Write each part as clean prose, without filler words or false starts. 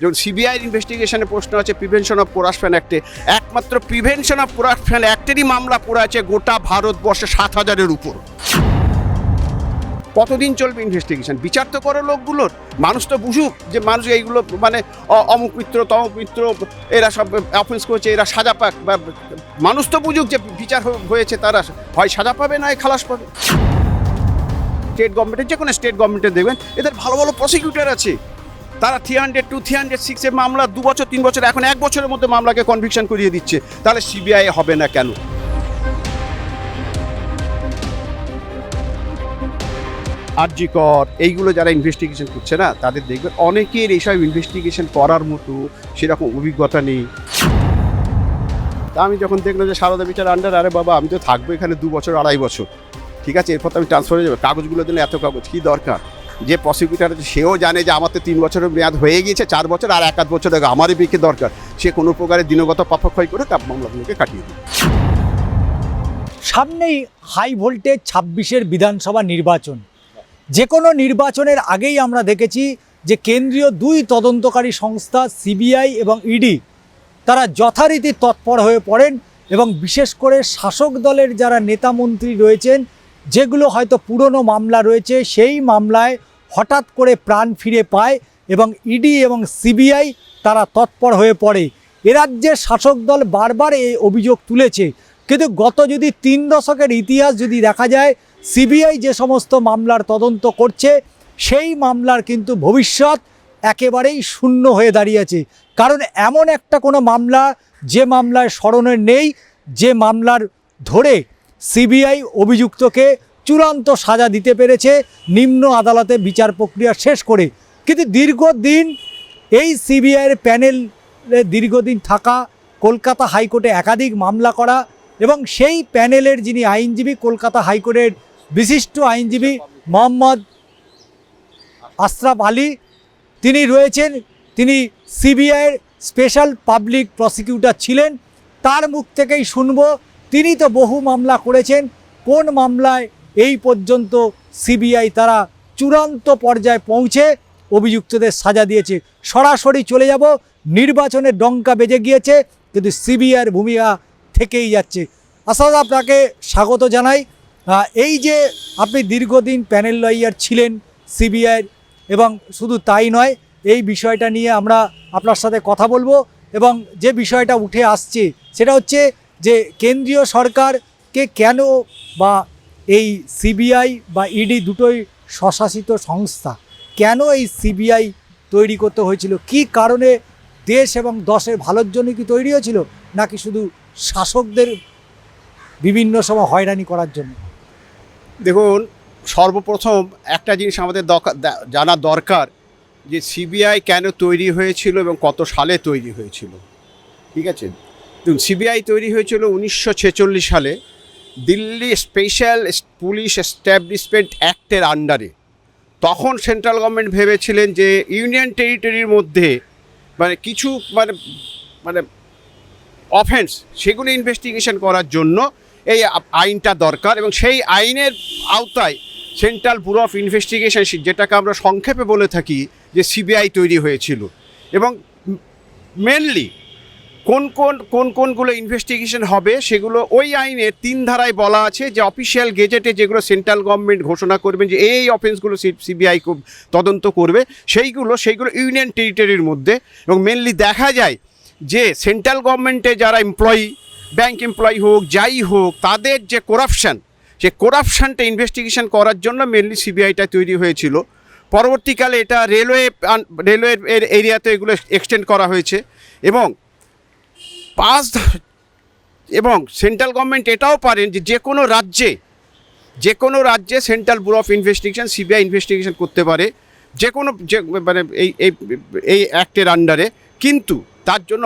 যেমন সিবিআইয়ের ইনভেস্টিগেশনে প্রশ্ন আছে প্রিভেনশন অফ করাপশন অ্যাক্টে, একমাত্র প্রিভেনশন অফ করাপশন অ্যাক্টেরই মামলা পড়ে আছে গোটা ভারতবর্ষে 7,000-এর উপর। কতদিন চলবে ইনভেস্টিগেশন? বিচার তো করো লোকগুলোর, মানুষ তো বুঝুক যে মানুষ এইগুলো মানে অমুক মিত্র তমুক মিত্র এরা সব অফেন্স করেছে, এরা সাজা পাক, বা মানুষ তো বুঝুক যে বিচার হয়েছে, তারা হয় সাজা পাবে না খালাস পাবে। স্টেট গভর্নমেন্টের, যে কোনো স্টেট গভর্নমেন্টের দেখবেন এদের ভালো ভালো প্রসিকিউটর আছে, তারা 302, 306 মামলা 2 বছর 3 বছর, এখন 1 বছরের মধ্যে মামলাকে কনভিকশন করিয়ে দিচ্ছে। তাহলে সিবিআই হবে না কেন? আরজি কর এইগুলো যারা ইনভেস্টিগেশন করছে না, তাদের দেখবেন অনেকের এইসব ইনভেস্টিগেশন করার মতো সেরকম অভিজ্ঞতা নেই। তা আমি যখন দেখলাম যে সারদা বিচার আন্ডার, আরে বাবা আমি তো থাকবো এখানে 2 বছর 2.5 বছর, ঠিক আছে, এরপর তো আমি ট্রান্সফার হয়ে যাবো, কাগজগুলোর জন্য এত কাগজ কী দরকার? যে প্রসিকিউটার আছে সেও জানে যে আমার তো 3 বছরের মেয়াদ হয়ে গিয়েছে, 4 বছর আর 1 বছর আগে আমারই বেঁকে দরকার, সে কোনো প্রকারে দিনগত পাপক্ষয় করে মামলাগুলোকে কাটিয়ে দেবে। সামনেই হাই ভোল্টেজ 26-এর বিধানসভা নির্বাচন। যে কোনো নির্বাচনের আগেই আমরা দেখেছি যে কেন্দ্রীয় 2 তদন্তকারী সংস্থা সিবিআই এবং ইডি তারা যথারীতি তৎপর হয়ে পড়েন এবং বিশেষ করে শাসক দলের যারা নেতা মন্ত্রী রয়েছেন, যেগুলো হয়তো পুরনো মামলা রয়েছে, সেই মামলায় হঠাৎ করে প্রাণ ফিরে পায় এবং ইডি এবং সিবিআই তারা তৎপর হয়ে পড়ে। এ রাজ্যের শাসক দল বারবার এই অভিযোগ তুলেছে, কিন্তু গত যদি 3 দশকের ইতিহাস যদি দেখা যায়, সিবিআই যে সমস্ত মামলার তদন্ত করছে সেই মামলার কিন্তু ভবিষ্যৎ একেবারেই শূন্য হয়ে দাঁড়িয়েছে। কারণ এমন একটা কোনো মামলা যে মামলায় স্মরণে নেই, যে মামলার ধরে সিবিআই অভিযুক্তকে চূড়ান্ত সাজা দিতে পেরেছে নিম্ন আদালতে বিচার প্রক্রিয়া শেষ করে। কিন্তু দীর্ঘদিন এই সিবিআইয়ের প্যানেলে দীর্ঘদিন থাকা, কলকাতা হাইকোর্টে একাধিক মামলা করা এবং সেই প্যানেলের যিনি আইনজীবী, কলকাতা হাইকোর্টের বিশিষ্ট আইনজীবী মোহাম্মদ আশরাফ আলী, তিনি রয়েছেন, তিনি সিবিআইয়ের স্পেশাল পাবলিক প্রসিকিউটর ছিলেন। তার মুখ থেকেই শুনব তিনি তো বহু মামলা করেছেন, কোন মামলায় এই পর্যন্ত সিবিআই তারা চূড়ান্ত পর্যায়ে পৌঁছে অভিযুক্তদের সাজা দিয়েছে। সরাসরি চলে যাব, নির্বাচনের ডঙ্কা বেজে গিয়েছে কিন্তু সিবিআইয়ের ভূমিকা থেকেই যাচ্ছে। আসলে আপনাকে স্বাগত জানাই। এই যে আপনি দীর্ঘদিন প্যানেল লয়ার ছিলেন সিবিআইয়ের, এবং শুধু তাই নয়, এই বিষয়টা নিয়ে আমরা আপনার সাথে কথা বলবো। এবং যে বিষয়টা উঠে আসছে সেটা হচ্ছে যে কেন্দ্রীয় সরকারকে কেন, বা এই সিবিআই বা ইডি দুটোই স্বশাসিত সংস্থা, কেন এই সিবিআই তৈরি করতে হয়েছিল? কি কারণে? দেশ এবং দশের ভালোর জন্য কি তৈরি হয়েছিল, নাকি শুধু শাসকদের বিভিন্ন সময় হয়রানি করার জন্য? দেখুন, সর্বপ্রথম একটা জিনিস আমাদের জানা দরকার যে সিবিআই কেন তৈরি হয়েছিল এবং কত সালে তৈরি হয়েছিল। ঠিক আছে, দেখুন, সিবিআই তৈরি হয়েছিল 1946 সালে দিল্লি স্পেশাল পুলিশ এস্টাবলিশমেন্ট অ্যাক্টের আন্ডারে। তখন সেন্ট্রাল গভর্নমেন্ট ভেবেছিলেন যে ইউনিয়ন টেরিটরির মধ্যে মানে কিছু মানে অফেন্স, সেগুলো ইনভেস্টিগেশন করার জন্য এই আইনটা দরকার, এবং সেই আইনের আওতায় সেন্ট্রাল ব্যুরো অফ ইনভেস্টিগেশন, যেটাকে আমরা সংক্ষেপে বলে থাকি, যে সিবিআই তৈরি হয়েছিল। এবং মেনলি কোনগুলো ইনভেস্টিগেশন হবে সেগুলো ওই আইনের 3 ধারায় বলা আছে, যে অফিসিয়াল গেজেটে যেগুলো সেন্ট্রাল গভর্নমেন্ট ঘোষণা করবেন যে এই অফেন্সগুলো সিবিআই তদন্ত করবে, সেইগুলো ইউনিয়ন টেরিটরির মধ্যে। এবং মেনলি দেখা যায় যে সেন্ট্রাল গভর্নমেন্টে যারা এমপ্লয়ি, ব্যাংক এমপ্লয়ি হোক, যাই হোক, তাদের যে করাপশান, সে করাপশানটা ইনভেস্টিগেশন করার জন্য মেনলি সিবিআইটা তৈরি হয়েছিল। পরবর্তীকালে এটা রেলওয়ের এরিয়াতে এগুলো এক্সটেন্ড করা হয়েছে। এবং সেন্ট্রাল গভর্নমেন্ট এটাও পারেন যে কোনো রাজ্যে central bureau of investigation CBI investigation করতে পারে, মানে এই অ্যাক্টের আন্ডারে। কিন্তু তার জন্য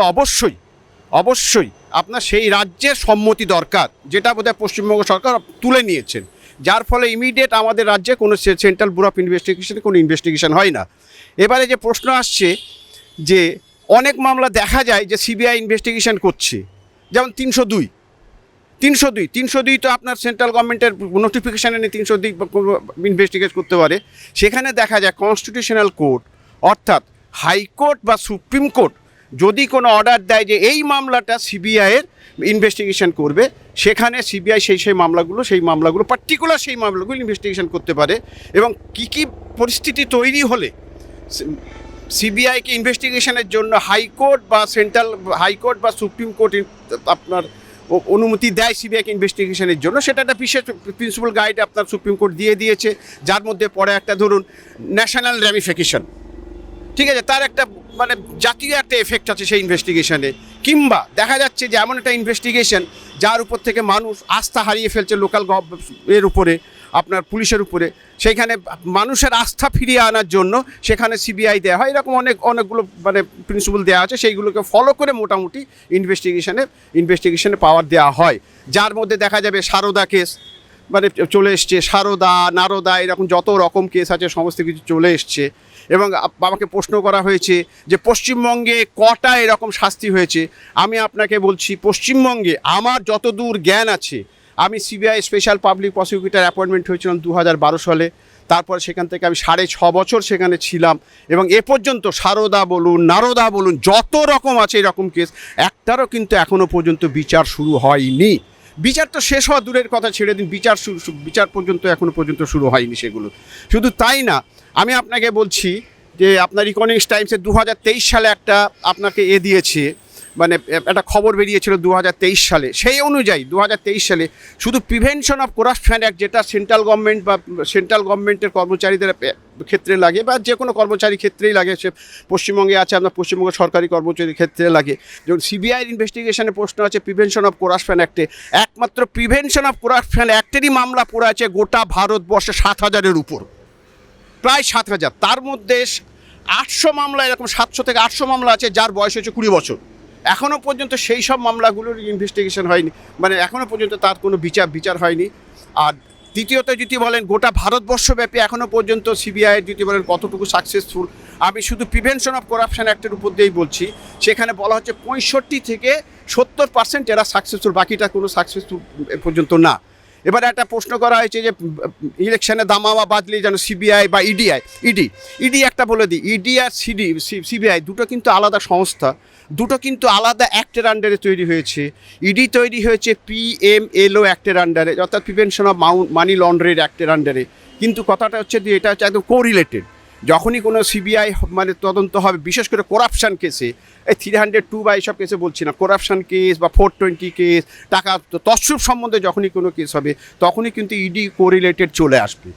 অবশ্যই আপনার সেই রাজ্যের সম্মতি দরকার, যেটা বোধহয় পশ্চিমবঙ্গ সরকার তুলে নিয়েছেন, যার ফলে ইমিডিয়েট আমাদের রাজ্যে কোনো সেন্ট্রাল ব্যুরো অফ ইনভেস্টিগেশনে কোনো ইনভেস্টিগেশন হয় না। এবারে যে প্রশ্ন আসছে যে অনেক মামলা দেখা যায় যে সিবিআই ইনভেস্টিগেশন করছে, যেমন 302 তো আপনার সেন্ট্রাল গভর্নমেন্টের নোটিফিকেশানে নিয়ে 302 ইনভেস্টিগেট করতে পারে। সেখানে দেখা যায় কনস্টিটিউশনাল কোর্ট, অর্থাৎ হাইকোর্ট বা সুপ্রিম কোর্ট যদি কোনো অর্ডার দেয় যে এই মামলাটা সিবিআইয়ের ইনভেস্টিগেশন করবে, সেখানে সিবিআই সেই মামলাগুলো পার্টিকুলার সেই মামলাগুলো ইনভেস্টিগেশন করতে পারে। এবং কী পরিস্থিতি তৈরি হলে সিবিআইকে ইনভেস্টিগেশনের জন্য হাইকোর্ট বা সুপ্রিম কোর্ট আপনার অনুমতি দেয় সিবিআইকে ইনভেস্টিগেশনের জন্য, সেটা একটা বিশেষ প্রিন্সিপাল গাইড আপনার সুপ্রিম কোর্ট দিয়ে দিয়েছে, যার মধ্যে পড়ে একটা ধরুন ন্যাশনাল র্যামিফিকেশন, ঠিক আছে, তার একটা মানে জাতীয় একটা এফেক্ট আছে সেই ইনভেস্টিগেশনে। কিংবা দেখা যাচ্ছে যে এমন একটা ইনভেস্টিগেশন যার উপর থেকে মানুষ আস্থা হারিয়ে ফেলছে লোকাল এর উপরে, আপনার পুলিশের উপরে, সেইখানে মানুষের আস্থা ফিরিয়ে আনার জন্য সেখানে সিবিআই দেওয়া হয়। এরকম অনেকগুলো মানে প্রিন্সিপাল দেওয়া আছে, সেইগুলোকে ফলো করে মোটামুটি ইনভেস্টিগেশনে পাওয়ার দেওয়া হয়। যার মধ্যে দেখা যাবে সারদা কেস মানে চলে এসছে, সারদা, নারদা, এরকম যত রকম কেস আছে সমস্ত কিছু চলে এসছে। এবং আমাকে প্রশ্ন করা হয়েছে যে পশ্চিমবঙ্গে কটা এরকম শাস্তি হয়েছে। আমি আপনাকে বলছি, পশ্চিমবঙ্গে আমার যতদূর জ্ঞান আছে, আমি CBI special public prosecutor appointment হয়েছিলাম 2012 সালে। তারপর সেখান থেকে আমি 6.5 বছর সেখানে ছিলাম, এবং এ পর্যন্ত সারদা বলুন, নারদা বলুন, যত রকম আছে এরকম কেস, একটারও কিন্তু এখনও পর্যন্ত বিচার শুরু হয়নি। বিচার তো শেষ হওয়া দূরের কথা, ছেড়ে দিন, বিচার পর্যন্ত এখনও পর্যন্ত শুরু হয়নি সেগুলো। শুধু তাই না, আমি আপনাকে বলছি যে আপনার ইকোনমিক্স টাইমসে 2023 সালে একটা আপনাকে দিয়েছে, মানে একটা খবর বেরিয়েছিল 2023 সালে। সেই অনুযায়ী 2023 সালে শুধু প্রিভেনশন অফ করাপশন অ্যাক্ট, যেটা সেন্ট্রাল গভর্নমেন্টের কর্মচারীদের ক্ষেত্রে লাগে বা যে কোনো কর্মচারী ক্ষেত্রেই লাগে, সে পশ্চিমবঙ্গে আছে আপনার পশ্চিমবঙ্গের সরকারি কর্মচারীর ক্ষেত্রে লাগে। যেমন সিবিআইয়ের ইনভেস্টিগেশনে প্রশ্ন আছে প্রিভেনশন অফ করাপশন অ্যাক্টে, একমাত্র প্রিভেনশন অফ করাপশন অ্যাক্টেরই মামলা পড়ে আছে গোটা ভারতবর্ষে 7,000-এর উপর, প্রায় 7,000। তার মধ্যে 800 মামলা, এরকম 700 থেকে 800 মামলা আছে যার বয়স হচ্ছে 20 বছর। এখনও পর্যন্ত সেই সব মামলাগুলোর ইনভেস্টিগেশন হয়নি, মানে এখনও পর্যন্ত তার কোনো বিচার হয়নি। আর দ্বিতীয়ত যদি বলেন গোটা ভারতবর্ষব্যাপী এখনও পর্যন্ত সিবিআইয়ের যদি বলেন কতটুকু সাকসেসফুল, আমি শুধু প্রিভেনশন অফ করাপশন অ্যাক্টের উপর দিয়েই বলছি। সেখানে বলা হচ্ছে 65 থেকে 70% এরা সাকসেসফুল, বাকিটা কোনো সাকসেসফুল পর্যন্ত না। এবার একটা প্রশ্ন করা হয়েছে যে ইলেকশনে দামামা বাদলি যেন সিবিআই বা ইডি একটা বলে দিই, ইডি আর সিবিআই দুটো কিন্তু আলাদা সংস্থা, দুটো কিন্তু আলাদা অ্যাক্টের আন্ডারে তৈরি হয়েছে। ইডি তৈরি হয়েছে PMLO অ্যাক্টের আন্ডারে, অর্থাৎ প্রিভেনশন অফ মানি লন্ডারিং অ্যাক্টের আন্ডারে। কিন্তু কথাটা হচ্ছে যে এটা হচ্ছে একদম কোরিলেটেড। যখনই কোনো সিবিআই মানে তদন্ত হবে, বিশেষ করে করাপশান কেসে, এই 302 বা এইসব কেসে বলছি না, করাপশান কেস বা 420 কেস, টাকা তছরূপ সম্বন্ধে যখনই কোনো কেস হবে, তখনই কিন্তু ইডি কোরিলেটেড চলে আসবে।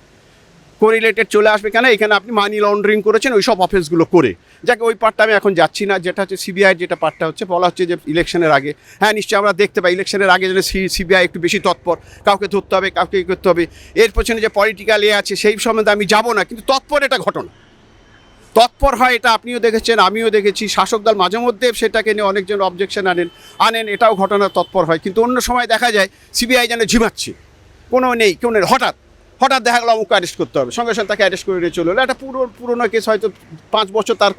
কেন? এখানে আপনি মানি লন্ডারিং করেছেন ওই সব অফেন্সগুলো করে, যাকে ওই পার্টটা আমি এখন যাচ্ছি না। যেটা হচ্ছে সিবিআইয়ের যেটা পার্টটা হচ্ছে, বলা হচ্ছে যে ইলেকশনের আগে, হ্যাঁ নিশ্চয়ই আমরা দেখতে পাই ইলেকশনের আগে যেন সিবিআই একটু বেশি তৎপর, কাউকে ধরতে হবে, কাউকে করতে হবে, এর পেছনে যে পলিটিক্যাল আছে সেই সম্বন্ধে আমি যাব না, কিন্তু তৎপর এটা ঘটনা, তৎপর হয়, এটা আপনিও দেখেছেন, আমিও দেখেছি। শাসক দল মাঝে মধ্যে সেটাকে নিয়ে অনেকজন অবজেকশন আনেন, এটাও ঘটনা তৎপর হয়। কিন্তু অন্য সময় দেখা যায় সিবিআই যেন ঝিমাচ্ছে, কোনো নেই, হঠাৎ দেখা গেলো অমুক অ্যারেস্ট করতে হবে, সঙ্গে সঙ্গে তাকে অ্যারেস্ট করে নিয়ে চলে এলো। একটা পুরোনো কেস, হয়তো 5 বছর তার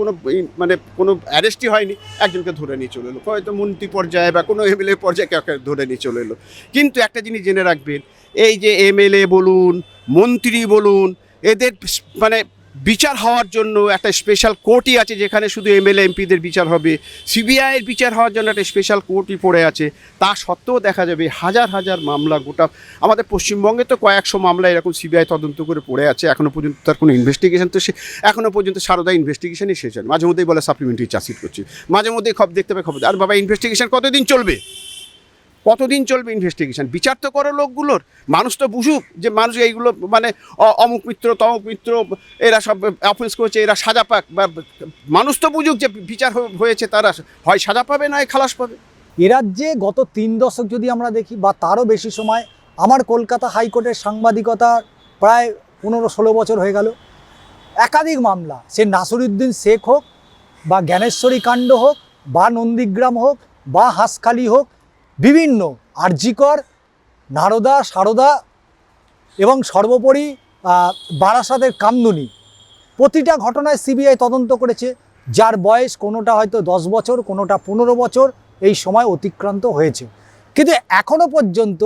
কোনো অ্যারেস্টই হয়নি, একজনকে ধরে নিয়ে চলে এলো, হয়তো মন্ত্রী পর্যায়ে বা কোনো MLA পর্যায়ে কাউকে ধরে নিয়ে চলে এলো। কিন্তু একটা জিনিস জেনে রাখবেন, এই যে MLA বলুন, মন্ত্রী বলুন, এদের মানে বিচার হওয়ার জন্য একটা স্পেশাল কোর্টই আছে, যেখানে শুধু MLA MPদের বিচার হবে। সিবিআইয়ের বিচার হওয়ার জন্য একটা স্পেশাল কোর্টই পড়ে আছে। তা সত্ত্বেও দেখা যাবে হাজার মামলা, গোটা আমাদের পশ্চিমবঙ্গে তো কয়েকশো মামলা এরকম সিবিআই তদন্ত করে পড়ে আছে, এখনও পর্যন্ত তার কোনো ইনভেস্টিগেশন তো এখনও পর্যন্ত সারদা ইনভেস্টিগেশনই শেষ হয়। মাঝে মধ্যেই বলে সাপ্লিমেন্টারি চার্জশিট করছে, মাঝে মধ্যেই দেখতে পাবে খবর। আর বাবা, ইনভেস্টিগেশন কতদিন চলবে ইনভেস্টিগেশন? বিচার তো করো লোকগুলোর, মানুষ তো বুঝুক যে মানুষ এইগুলো মানে অমুক মিত্র তমুক মিত্র এরা সব অফেন্স করেছে, এরা সাজা পাক, বা মানুষ তো বুঝুক যে বিচার হয়েছে, তারা হয় সাজা পাবে না খালাস পাবে। এ রাজ্যে গত 3 দশক যদি আমরা দেখি বা তারও বেশি সময়, আমার কলকাতা হাইকোর্টের সাংবাদিকতা প্রায় 15-16 বছর হয়ে গেল। একাধিক মামলা, সে নাসিরউদ্দিন শেখ হোক বা জ্ঞানেশ্বরী কাণ্ড হোক বা নন্দীগ্রাম হোক বা হাঁসখালি হোক, বিভিন্ন আরজি কর, নারদা, সারদা এবং সর্বোপরি বারাসাতের কামদুনি, প্রতিটা ঘটনায় সিবিআই তদন্ত করেছে, যার বয়স কোনোটা হয়তো 10 বছর, কোনোটা 15 বছর এই সময় অতিক্রান্ত হয়েছে। কিন্তু এখনও পর্যন্ত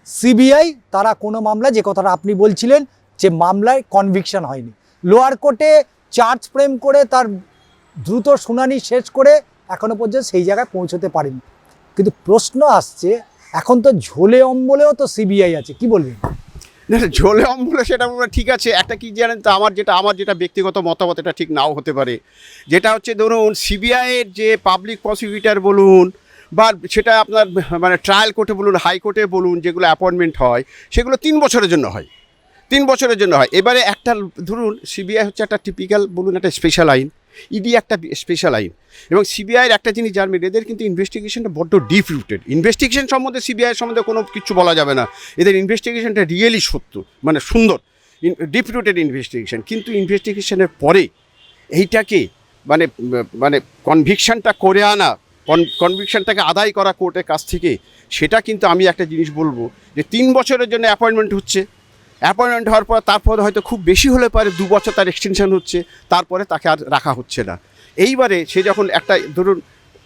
সিবিআই তারা কোনো মামলা, যে কথাটা আপনি বলছিলেন যে মামলায় কনভিকশন হয়নি, লোয়ার কোর্টে চার্জ ফ্রেম করে তার দ্রুত শুনানি শেষ করে এখনো পর্যন্ত সেই জায়গায় পৌঁছতে পারেনি। কিন্তু প্রশ্ন আসছে, এখন তো ঝোলে অম্বলেও তো সিবিআই আছে, কি বলবেন? না ঝোলে অম্বলে সেটা ঠিক আছে, একটা কি জানেন তো, আমার যেটা ব্যক্তিগত মতামত, এটা ঠিক নাও হতে পারে। যেটা হচ্ছে ধরুন সিবিআইয়ের যে পাবলিক প্রসিকিউটর বলুন বা সেটা আপনার মানে ট্রায়াল কোর্টে বলুন, হাইকোর্টে বলুন, যেগুলো অ্যাপয়েন্টমেন্ট হয় সেগুলো 3 বছরের জন্য হয়, 3 বছরের জন্য হয়। এবারে একটা ধরুন সিবিআই হচ্ছে একটা টিপিক্যাল বলুন একটা স্পেশাল আইন, ইডি একটা স্পেশাল আইন, এবং সিবিআইয়ের একটা জিনিস জানবেন, এদের কিন্তু ইনভেস্টিগেশনটা বড্ড ডিপ রুটেড। ইনভেস্টিগেশন সম্বন্ধে সিবিআইয়ের সম্বন্ধে কোনো কিছু বলা যাবে না, এদের ইনভেস্টিগেশনটা রিয়েলি সত্য, মানে সুন্দর ডিপ রুটেড ইনভেস্টিগেশন। কিন্তু ইনভেস্টিগেশনের পরে এইটাকে মানে মানে কনভিকশনটা করে আনা, কনভিকশনটাকে আদায় করা কোর্টের কাছ থেকে, সেটা কিন্তু আমি একটা জিনিস বলবো যে 3 বছরের জন্য অ্যাপয়েন্টমেন্ট হচ্ছে, অ্যাপয়েন্টমেন্ট হওয়ার পর তারপরে হয়তো খুব বেশি হলে পারে 2 বছর তার এক্সটেনশন হচ্ছে, তারপরে তাকে আর রাখা হচ্ছে না। এইবারে সে যখন একটা ধরুন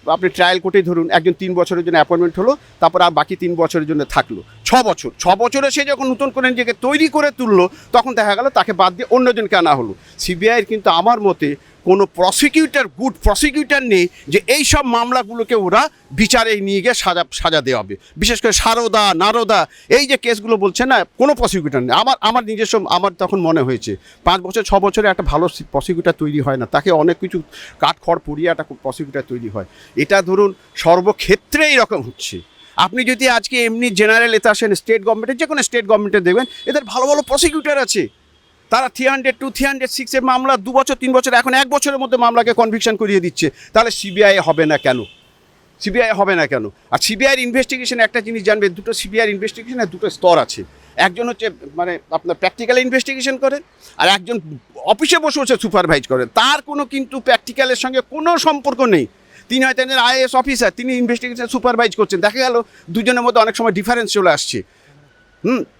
আপনি ট্রায়াল কোর্টেই ধরুন একজন 3 বছরের জন্য অ্যাপয়েন্টমেন্ট হলো, তারপর আর বাকি 3 বছরের জন্য থাকলো 6 বছরে সে যখন নতুন করে নিজেকে তৈরি করে তুললো, তখন দেখা গেল তাকে বাদ দিয়ে অন্যজনকে আনা হলো। সিবিআইয়ের কিন্তু আমার মতে কোনো প্রসিকিউটর, গুড প্রসিকিউটর নেই যে এই সব মামলাগুলোকে ওরা বিচারে নিয়ে গিয়ে সাজা দেওয়া হবে। বিশেষ করে সারদা, নারদা, এই যে কেসগুলো বলছে না, কোনো প্রসিকিউটর নেই। আমার নিজস্ব আমার তখন মনে হয়েছে 5 বছর 6 বছরে একটা ভালো প্রসিকিউটর তৈরি হয় না, তাকে অনেক কিছু কাঠখড় পুড়িয়ে একটা প্রসিকিউটর তৈরি হয়। এটা ধরুন সর্বক্ষেত্রে এইরকম হচ্ছে। আপনি যদি আজকে এমনি জেনারেল এতে আসেন, স্টেট গভর্নমেন্টের যে কোনো স্টেট গভর্নমেন্টে দেখবেন এদের ভালো ভালো প্রসিকিউটর আছে, তারা 302, 306 মামলা 2 বছর 3 বছর, এখন 1 বছরের মধ্যে মামলাকে কনভিকশন করিয়ে দিচ্ছে। তাহলে সিবিআই হবে না কেন? সিবিআই হবে না কেন? আর সিবিআইয়ের ইনভেস্টিগেশন একটা জিনিস জানবে, দুটো সিবিআইয়ের ইনভেস্টিগেশনের দুটো স্তর আছে। একজন হচ্ছে মানে আপনার প্র্যাকটিক্যাল ইনভেস্টিগেশন করেন, আর একজন অফিসে বসে বসে সুপারভাইজ করেন। তার কোনো কিন্তু প্র্যাকটিক্যালের সঙ্গে কোনো সম্পর্ক নেই। তিনি হয়তো আইএএস অফিসার, তিনি ইনভেস্টিগেশন সুপারভাইজ করছেন, দেখা গেল দুজনের মধ্যে অনেক সময় ডিফারেন্স চলে আসছে।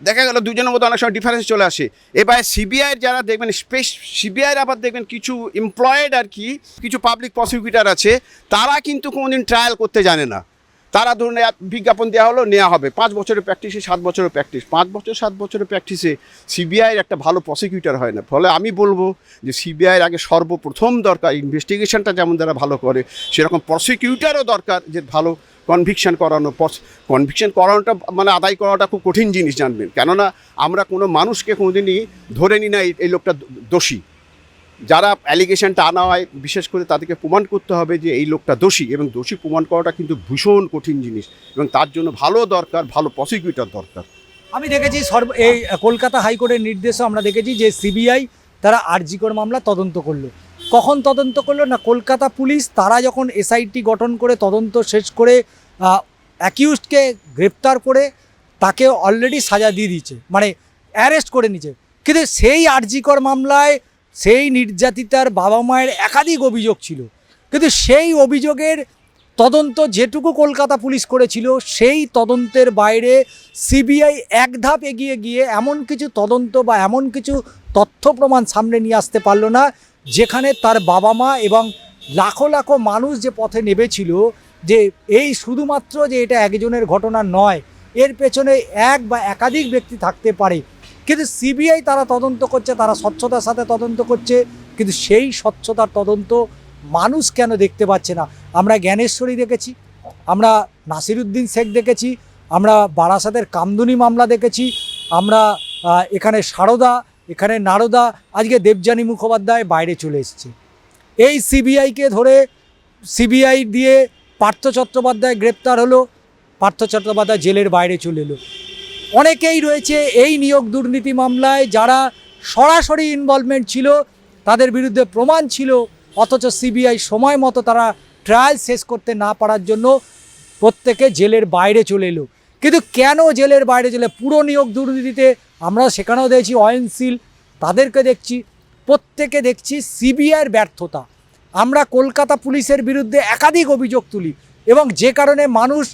দেখা গেল দুজনের মধ্যে অনেক সময় ডিফারেন্স চলে আসে। এবার সিবিআইয়ের যারা দেখবেন সিবিআইয়ের আবার দেখবেন কিছু এমপ্লয়েড আর কি, কিছু পাবলিক প্রসিকিউটর আছে, তারা কিন্তু কোনোদিন ট্রায়াল করতে জানে না। তারা ধরুন বিজ্ঞাপন দেওয়া হলো, নেওয়া হবে, 5 বছরের প্র্যাকটিসে 7 বছরের প্র্যাকটিস, 5 বছর 7 বছরের প্র্যাকটিসে সিবিআইয়ের একটা ভালো প্রসিকিউটর হয় না। ফলে আমি বলবো যে সিবিআইয়ের আগে সর্বপ্রথম দরকার ইনভেস্টিগেশনটা যেমন যারা ভালো করে, সেরকম প্রসিকিউটরও দরকার যে ভালো কনভিকশন করানো। কনভিকশন করানোটা মানে আদায় করাটা খুব কঠিন জিনিস জানবেন, কেননা আমরা কোনো মানুষকে কোনোদিনই ধরে নিই না এই লোকটা দোষী। যারা অ্যালিগেশনটা আনা হয় বিশেষ করে তাদেরকে প্রমাণ করতে হবে যে এই লোকটা দোষী, এবং দোষী প্রমাণ করাটা কিন্তু ভীষণ কঠিন জিনিস, এবং তার জন্য ভালো দরকার, ভালো প্রসিকিউটর দরকার। আমি দেখেছি এই কলকাতা হাইকোর্টের নির্দেশও আমরা দেখেছি যে সিবিআই তারা আরজি কর মামলা তদন্ত করলো। কখন তদন্ত করলো না, কলকাতা পুলিশ তারা যখন এসআইটি গঠন করে তদন্ত শেষ করে অ্যাকিউজডকে গ্রেপ্তার করে তাকে অলরেডি সাজা দিয়ে দিয়েছে, মানে অ্যারেস্ট করে নিয়েছে। কিন্তু সেই আরজি কর মামলায় সেই নির্যাতিতার বাবা মায়ের একাধিক অভিযোগ ছিল, কিন্তু সেই অভিযোগের তদন্ত যেটুকু কলকাতা পুলিশ করেছিল সেই তদন্তের বাইরে সিবিআই এক ধাপ এগিয়ে গিয়ে এমন কিছু তদন্ত বা এমন কিছু তথ্য প্রমাণ সামনে নিয়ে আসতে পারলো না, যেখানে তার বাবা মা এবং লাখো লাখো মানুষ যে পথে নেমেছিল যে এই শুধুমাত্র যে এটা একজনের ঘটনা নয়, এর পেছনে এক বা একাধিক ব্যক্তি থাকতে পারে। কিন্তু সিবিআই তারা তদন্ত করছে, তারা স্বচ্ছতার সাথে তদন্ত করছে, কিন্তু সেই স্বচ্ছতার তদন্ত মানুষ কেন দেখতে পাচ্ছে না? আমরা জ্ঞানেশ্বরী দেখেছি, আমরা নাসিরুদ্দিন শেখ দেখেছি, আমরা বারাসাতের কামদুনি মামলা দেখেছি, আমরা এখানে সারদা, এখানে নারদা, আজকে দেবযানী মুখোপাধ্যায় বাইরে চলে এসেছে। এই সিবিআইকে ধরে সিবিআই দিয়ে পার্থ চট্টোপাধ্যায় গ্রেপ্তার হলো, পার্থ চট্টোপাধ্যায় জেলের বাইরে চলে এলো। অনেকেই রয়েছে এই নিয়োগ দুর্নীতি মামলায় যারা সরাসরি ইনভলভমেন্ট ছিল, তাদের বিরুদ্ধে প্রমাণ ছিল, অথচ সিবিআই সময় মতো তারা ট্রায়াল শেষ করতে না পারার জন্য প্রত্যেকে জেলের বাইরে চলে এলো। কিন্তু কেন জেলের বাইরে চলে? পুরো নিয়োগ দুর্নীতিতে আমরা সেখানেও দেখছি অয়নশীল, তাদেরকে দেখছি, প্রত্যেকে দেখছি সিবিআইয়ের ব্যর্থতা। আমরা কলকাতা পুলিশের বিরুদ্ধে একাধিক অভিযোগ তুলি, এবং যে কারণে মানুষ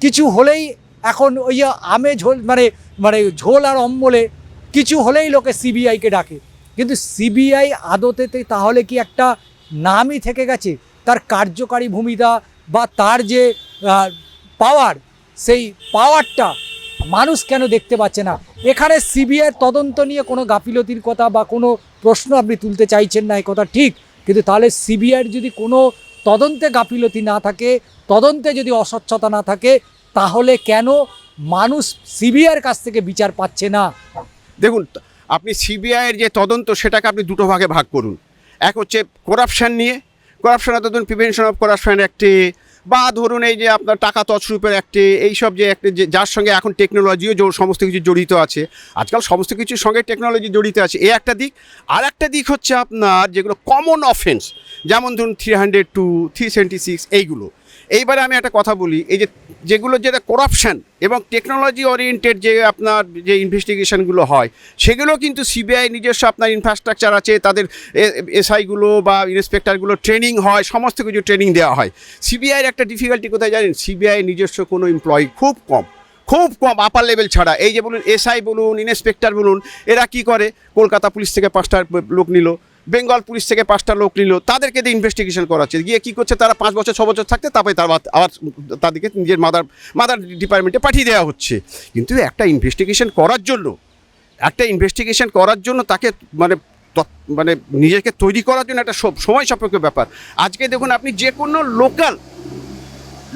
কিছু হলেই এখন ওই আমে ঝোল মানে ঝোল আর অম্বলে কিছু হলেই লোকে সিবিআইকে ডাকে। কিন্তু সিবিআই আদতেতে তাহলে কি একটা নামই থেকে গেছে? তার কার্যকারী ভূমিকা বা তার যে পাওয়ার, সেই পাওয়ারটা মানুষ কেন দেখতে পাচ্ছে না? এখানে সিবিআইয়ের তদন্ত নিয়ে কোনো গাফিলতির কথা বা কোনো প্রশ্ন আপনি তুলতে চাইছেন না, এই কথা ঠিক, কিন্তু তাহলে সিবিআইয়ের যদি কোনো তদন্তে গাফিলতি না থাকে, তদন্তে যদি অস্বচ্ছতা না থাকে, তাহলে কেন মানুষ সিবিআইয়ের কাছ থেকে বিচার পাচ্ছে না? দেখুন, আপনি সিবিআইয়ের যে তদন্ত সেটাকে আপনি দুটো ভাগে ভাগ করুন। এক হচ্ছে করাপশান নিয়ে, করাপশান ধরুন প্রিভেনশন অফ করাপশান অ্যাক্টে, বা ধরুন এই যে আপনার টাকা তছরূপের অ্যাক্টে, এইসব যে একটা যার সঙ্গে এখন টেকনোলজিও সমস্ত কিছু জড়িত আছে, আজকাল সমস্ত কিছুর সঙ্গে টেকনোলজি জড়িত আছে, এ একটা দিক। আর একটা দিক হচ্ছে আপনার যেগুলো কমন অফেন্স, যেমন ধরুন 302, 376 এইগুলো। এইবারে আমি একটা কথা বলি, এই যেগুলো যেটা করাপশান এবং টেকনোলজি ওরিয়েন্টেড যে আপনার যে ইনভেস্টিগেশনগুলো হয়, সেগুলো কিন্তু সিবিআই নিজস্ব আপনার ইনফ্রাস্ট্রাকচার আছে, তাদের এসআইগুলো বা ইন্সপেক্টরগুলো ট্রেনিং হয়, সমস্ত কিছু ট্রেনিং দেওয়া হয়। সিবিআইয়ের একটা ডিফিকাল্টি কোথায় জানেন? সিবিআই নিজস্ব কোনো এমপ্লয়ি খুব কম আপার লেভেল ছাড়া। এই যে বলুন এসআই বলুন, ইন্সপেক্টর বলুন, এরা কি করে? কলকাতা পুলিশ থেকে 5টা লোক নিল, বেঙ্গল পুলিশ থেকে 5টা লোক নিল, তাদেরকে দিয়ে ইনভেস্টিগেশন করাচ্ছে। গিয়ে কী করছে? তারা 5 বছর 6 বছর থাকতে তারপরে আবার তাদেরকে নিজের মাদার ডিপার্টমেন্টে পাঠিয়ে দেওয়া হচ্ছে। কিন্তু একটা ইনভেস্টিগেশন করার জন্য তাকে মানে নিজেকে তৈরি করার জন্য একটা সময় সাপেক্ষ ব্যাপার। আজকে দেখুন, আপনি যে কোনো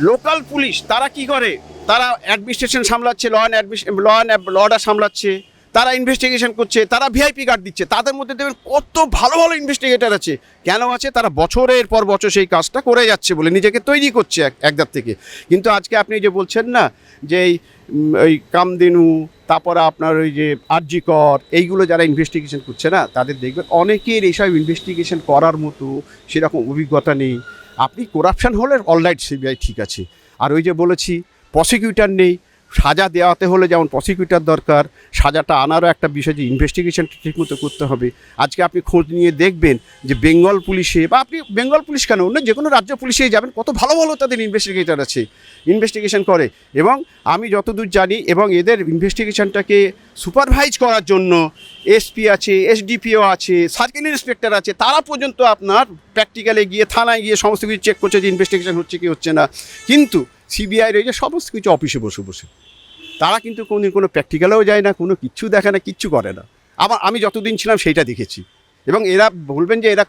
লোকাল পুলিশ তারা কি করে? তারা অ্যাডমিনিস্ট্রেশন সামলাচ্ছে, ল অ্যান্ড অর্ডার সামলাচ্ছে, তারা ইনভেস্টিগেশন করছে, তারা ভিআইপি কার্ড দিচ্ছে। তাদের মধ্যে দেখবেন কত ভালো ভালো ইনভেস্টিগেটর আছে। কেন আছে? তারা বছরের পর বছর সেই কাজটা করে যাচ্ছে বলে নিজেকে তৈরি করছে একদার থেকে। কিন্তু আজকে আপনি যে বলছেন না যে এই কামধেনু, তারপরে আপনার ওই যে আরজি কর, এইগুলো যারা ইনভেস্টিগেশন করছে না, তাদের দেখবেন অনেকের এইসব ইনভেস্টিগেশন করার মতো সেরকম অভিজ্ঞতা নেই। আপনি করাপশান হলে অলরাইট সিবিআই ঠিক আছে। আর ওই যে বলেছি প্রসিকিউটর নেই, সাজা দেওয়াতে হলে যেমন প্রসিকিউটর দরকার, সাজাটা আনারও একটা বিষয়, যে ইনভেস্টিগেশনটা ঠিকমতো করতে হবে। আজকে আপনি খোঁজ নিয়ে দেখবেন যে বেঙ্গল পুলিশে, বা আপনি বেঙ্গল পুলিশ কেন, অন্য যে কোনো রাজ্য পুলিশেই যাবেন, কত ভালো ভালো তাদের ইনভেস্টিগেটর আছে, ইনভেস্টিগেশন করে। এবং আমি যতদূর জানি, এবং এদের ইনভেস্টিগেশনটাকে সুপারভাইজ করার জন্য এসপি আছে, এসডিপিও আছে, সার্কেল ইন্সপেক্টর আছে, তারা পর্যন্ত আপনার প্র্যাকটিক্যালে গিয়ে থানায় গিয়ে সমস্ত কিছু চেক করছে যে ইনভেস্টিগেশন হচ্ছে কি হচ্ছে না। কিন্তু সিবিআই রয়েছে সমস্ত কিছু অফিসে বসে বসে, তারা কিন্তু কোনোদিন কোনো প্র্যাকটিক্যালেও যায় না, কোনো কিচ্ছু দেখে না, কিচ্ছু করে না। আমি যতদিন ছিলাম সেইটা দেখেছি। এবং এরা বলবেন যে এরা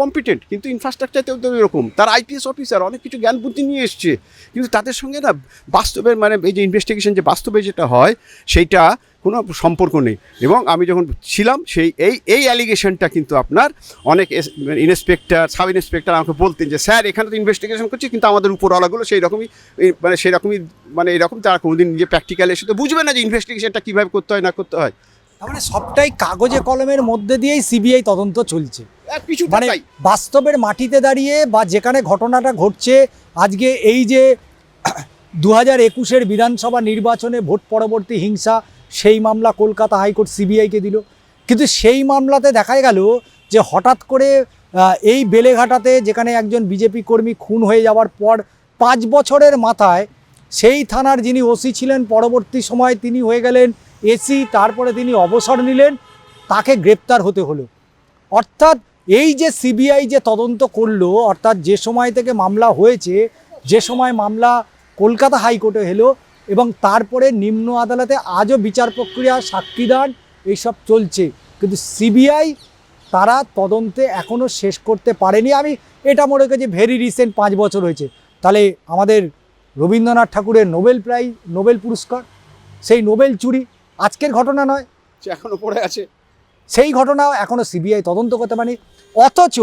কম্পিটেন্ট, কিন্তু ইনফ্রাস্ট্রাকচারতেও তো এরকম। তারা আইপিএস অফিসার, অনেক কিছু জ্ঞান বুদ্ধি নিয়ে এসছে, কিন্তু তাদের সঙ্গে না বাস্তবের মানে এই যে ইনভেস্টিগেশন যে বাস্তবে যেটা হয় সেইটা কোনো সম্পর্ক নেই। এবং আমি যখন ছিলাম এই অ্যালিগেশনটা কিন্তু আপনার অনেক ইন্সপেক্টর, সাব ইন্সপেক্টর আমাকে বলতেন যে স্যার এখানে তো ইনভেস্টিগেশন করছি, কিন্তু আমাদের উপরওয়ালাগুলো সেরকমই এরকম, তারা কোনোদিন নিজে প্র্যাকটিক্যালে এসে তো বুঝবে না যে ইনভেস্টিগেশনটা কীভাবে করতে হয় না করতে হয়। তার মানে সবটাই কাগজে কলমের মধ্যে দিয়েই সিবিআই তদন্ত চলছে, কিছু মানে বাস্তবের মাটিতে দাঁড়িয়ে বা যেখানে ঘটনাটা ঘটছে। আজকে এই যে 2021-এর বিধানসভা নির্বাচনে ভোট পরবর্তী হিংসা, সেই মামলা কলকাতা হাইকোর্ট সিবিআইকে দিল, কিন্তু সেই মামলাতে দেখা গেল যে হঠাৎ করে এই বেলেঘাটাতে, যেখানে একজন বিজেপি কর্মী খুন হয়ে যাওয়ার পর 5 বছরের মাথায় সেই থানার যিনি ওসি ছিলেন, পরবর্তী সময় তিনি হয়ে গেলেন এসি, তারপরে তিনি অবসর নিলেন, তাকে গ্রেপ্তার হতে হলো। অর্থাৎ এই যে সিবিআই যে তদন্ত করলো, অর্থাৎ যে সময় থেকে মামলা হয়েছে, যে সময় মামলা কলকাতা হাইকোর্টে হলো, এবং তারপরে নিম্ন আদালতে আজও বিচার প্রক্রিয়া, সাক্ষীদান এইসব চলছে, কিন্তু সিবিআই তারা তদন্তে এখনও শেষ করতে পারেনি। আমি এটা মনে করি যে ভেরি রিসেন্ট 5 বছর হয়েছে। তাহলে আমাদের রবীন্দ্রনাথ ঠাকুরের নোবেল পুরস্কার, সেই নোবেল চুরি আজকের ঘটনা নয়, সে এখনও পড়ে আছে, সেই ঘটনাও এখনও সিবিআই তদন্ত করতে পারেনি। অথচ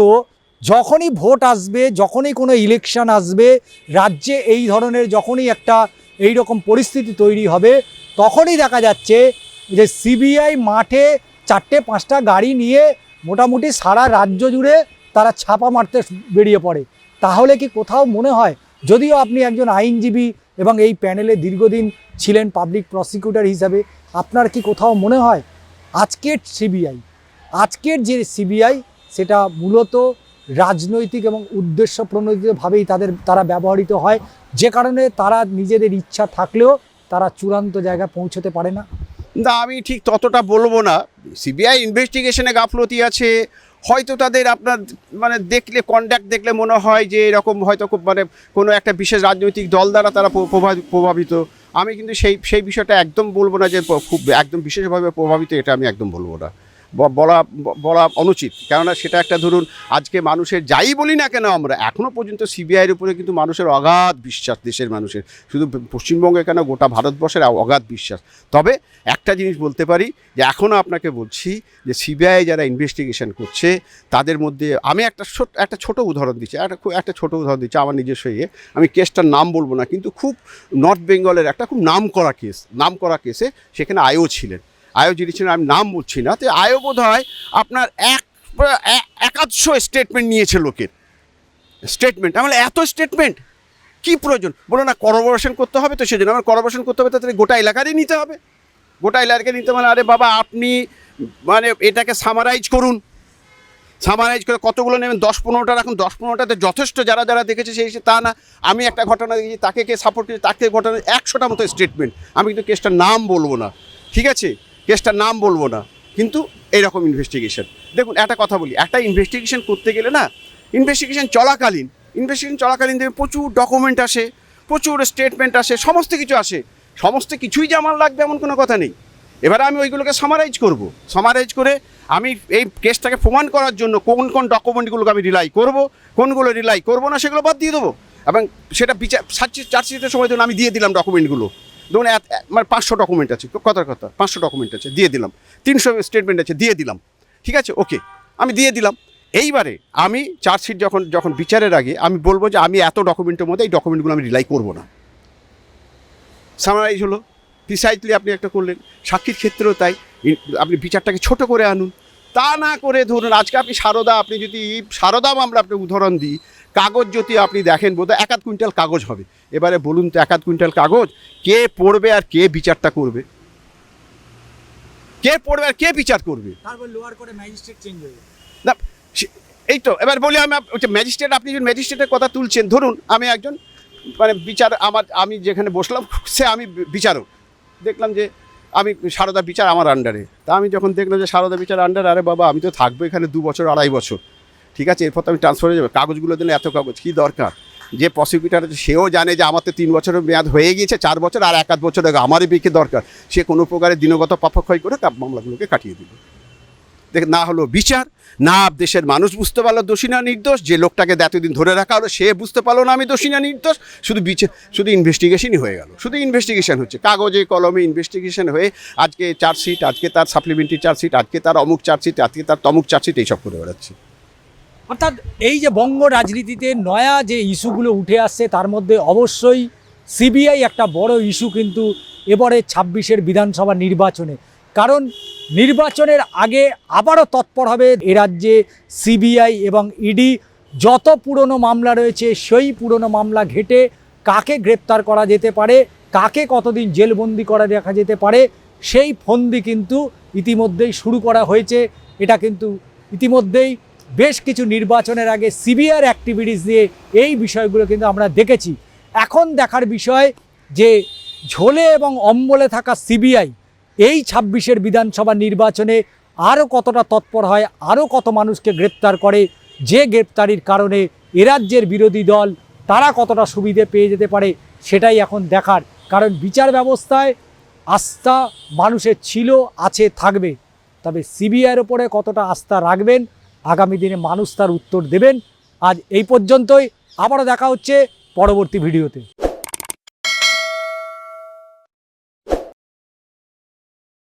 যখনই ভোট আসবে, যখনই কোনো ইলেকশন আসবে রাজ্যে, এই ধরনের যখনই একটা এই রকম পরিস্থিতি তৈরি হবে, তখনই দেখা যাচ্ছে যে সিবিআই মাঠে 4-5টা গাড়ি নিয়ে মোটামুটি সারা রাজ্য জুড়ে তারা ছাপা মারতে বেরিয়ে পড়ে। তাহলে কি কোথাও মনে হয়, যদিও আপনি একজন আইনজীবী এবং এই প্যানেলে দীর্ঘদিন ছিলেন পাবলিক প্রসিকিউটর হিসাবে, আপনার কি কোথাও মনে হয় আজকের যে সিবিআই সেটা মূলত রাজনৈতিক এবং উদ্দেশ্য প্রণোদিতভাবেই তারা ব্যবহৃত হয়, যে কারণে তারা নিজেদের ইচ্ছা থাকলেও তারা চূড়ান্ত জায়গায় পৌঁছতে পারে না? না, আমি ঠিক ততটা বলবো না। সিবিআই ইনভেস্টিগেশনে গাফলতি আছে, হয়তো তাদের আপনার মানে কন্ডাক্ট দেখলে মনে হয় যে এরকম হয়তো মানে কোনো একটা বিশেষ রাজনৈতিক দল দ্বারা তারা প্রভাবিত। আমি কিন্তু সেই বিষয়টা একদম বলবো না যে খুব একদম বিশেষভাবে প্রভাবিত, এটা আমি একদম বলবো না। বলা বলা অনুচিত, কেননা সেটা একটা ধরুন আজকে মানুষের যাই বলি না কেন আমরা এখনও পর্যন্ত সিবিআইয়ের উপরে কিন্তু মানুষের অগাধ বিশ্বাস, দেশের মানুষের, শুধু পশ্চিমবঙ্গে কেন গোটা ভারতবর্ষের অগাধ বিশ্বাস। তবে একটা জিনিস বলতে পারি যে এখনও আপনাকে বলছি যে সিবিআই যারা ইনভেস্টিগেশন করছে তাদের মধ্যে আমি একটা ছোট উদাহরণ দিচ্ছি, একটা ছোট উদাহরণ দিচ্ছি আমার নিজস্ব আমি কেসটার নাম বলবো না, কিন্তু খুব নর্থ বেঙ্গলের একটা খুব নাম করা কেসে সেখানে আয়ও ছিলেন, আয়ও যিনি ছিলেন আমি নাম বলছি না, তো আয়ও বোধ হয় আপনার একাদশো স্টেটমেন্ট নিয়েছে লোকের স্টেটমেন্ট। আমার এত স্টেটমেন্ট কী প্রয়োজন, বলো না করপোরেশন করতে হবে, তো সেজন্য আমার করপোরেশন করতে হবে, তাহলে গোটা এলাকারই নিতে হবে, গোটা এলাকাকে নিতে মানে আরে বাবা আপনি মানে এটাকে সামারাইজ করুন, সামারাইজ করে কতগুলো নেবেন, 10-15টা রাখুন, 10-15টাতে যথেষ্ট যারা যারা দেখেছে সেই তা না। আমি একটা ঘটনা দেখেছি তাকে কে সাপোর্ট করেছে, তাকে ঘটনা 100টা মতো স্টেটমেন্ট, আমি কিন্তু কেসটার নাম বলবো না, ঠিক আছে, কেসটার নাম বলবো না, কিন্তু এইরকম ইনভেস্টিগেশন। দেখুন একটা কথা বলি, একটা ইনভেস্টিগেশন করতে গেলে না, ইনভেস্টিগেশন চলাকালীন দেখবেন প্রচুর ডকুমেন্ট আসে, প্রচুর স্টেটমেন্ট আসে, সমস্ত কিছু আসে, সমস্ত কিছুই যে আমার লাগবে এমন কোনো কথা নেই। এবারে আমি ওইগুলোকে সামারাইজ করে আমি এই কেসটাকে প্রমাণ করার জন্য কোন কোন ডকুমেন্টগুলোকে আমি রিলাই করব, কোনগুলো রিলাই করব না সেগুলো বাদ দিয়ে দেবো, এবং সেটা চার্জশিটের সময় ধরুন আমি দিয়ে দিলাম ডকুমেন্টগুলো, ধরুন মানে 500 ডকুমেন্ট আছে, কথার কথা 500 ডকুমেন্ট আছে দিয়ে দিলাম, 300 স্টেটমেন্ট আছে দিয়ে দিলাম, ঠিক আছে ওকে আমি দিয়ে দিলাম। এইবারে আমি চার্জশিট যখন বিচারের আগে আমি বলবো যে আমি এত ডকুমেন্টের মধ্যে এই ডকুমেন্টগুলো আমি রিলাই করব না, সামারাইজ হলো, প্রিসাইজলি আপনি একটা করলেন। সাক্ষীর ক্ষেত্রেও তাই, আপনি বিচারটাকে ছোট করে আনুন, তা না করে ধরুন আজকে আপনি আপনি যদি সারদা মামলা আপনি উদাহরণ দিই, কাগজ যদি আপনি দেখেন বোধহয় 1 কুইন্টাল কাগজ হবে। এবারে বলুন তো 1 কুইন্টাল কাগজ কে পড়বে আর কে বিচারটা করবে, কে পড়বে আর কে বিচার করবে? তারপর লোয়ার কোর্টে ম্যাজিস্ট্রেট চেঞ্জ হয়ে যাবে না, এই তো এবার বলি আমি ম্যাজিস্ট্রেট, আপনি যদি ম্যাজিস্ট্রেটের কথা তুলছেন, ধরুন আমি একজন মানে আমি যেখানে বসলাম আমি বিচারক, দেখলাম যে আমি সারদা বিচার আমার আন্ডারে, তা আমি যখন দেখলাম যে সারদা বিচার আন্ডারে, আরে বাবা আমি তো থাকবো এখানে 2 বছর 2.5 বছর, ঠিক আছে, এরপর তো আমি ট্রান্সফার হয়ে যাবো, কাগজগুলো দিলে এত কাগজ কী দরকার? যে প্রসিকিউটার আছে সেও জানে যে আমার তো 3 বছরের মেয়াদ হয়ে গিয়েছে, 4 বছর আর 1 বছর আগে আমারই বেশি দরকার, সে কোনো প্রকারে দিনগত পাপক্ষয় করে মামলাগুলোকে কাটিয়ে দিল। দেখ না হলো বিচার, না দেশের মানুষ বুঝতে পারলো দোষী না নির্দোষ, যে লোকটাকে এতদিন ধরে রাখা হলো সে বুঝতে পারলো না আমি দোষী না নির্দোষ, শুধু ইনভেস্টিগেশনই হয়ে গেল, শুধু ইনভেস্টিগেশন হচ্ছে, কাগজে কলমে ইনভেস্টিগেশন হয়ে আজকে চার্জশিট, আজকে তার সাপ্লিমেন্টারি চার্জশিট, আজকে তার অমুক চার্জশিট, আজকে তার তমুক চার্জশিট, এইসব করে বেড়াচ্ছে। অর্থাৎ এই যে বঙ্গ রাজনীতিতে নয়া যে ইস্যুগুলো উঠে আসছে তার মধ্যে অবশ্যই সিবিআই একটা বড় ইস্যু কিন্তু এবারে 26-এর বিধানসভা নির্বাচনে, কারণ নির্বাচনের আগে আবারও তৎপর হবে এ রাজ্যে সিবিআই এবং ইডি, যত পুরনো মামলা রয়েছে সেই পুরনো মামলা ঘেঁটে কাকে গ্রেপ্তার করা যেতে পারে, কাকে কতদিন জেলবন্দি করা দেখা যেতে পারে, সেই ফন্দি কিন্তু ইতিমধ্যেই শুরু করা হয়েছে। এটা কিন্তু ইতিমধ্যেই বেশ কিছু নির্বাচনের আগে সিবিআইয়ের অ্যাক্টিভিটিস দিয়ে এই বিষয়গুলো কিন্তু আমরা দেখেছি। এখন দেখার বিষয় যে ঝোলে এবং অম্বলে থাকা সিবিআই এই 26-এর বিধানসভা নির্বাচনে আরও কতটা তৎপর হয়, আরও কত মানুষকে গ্রেপ্তার করে, যে গ্রেপ্তারির কারণে এ রাজ্যের বিরোধী দল তারা কতটা সুবিধে পেয়ে যেতে পারে সেটাই এখন দেখার। কারণ বিচার ব্যবস্থায় আস্থা মানুষের ছিল, আছে, থাকবে, তবে সিবিআইয়ের ওপরে কতটা আস্থা রাখবেন আগামী দিনে মানুষ তার উত্তর দেবেন। আজ এই পর্যন্তই, আবারও দেখা হচ্ছে পরবর্তী ভিডিওতে।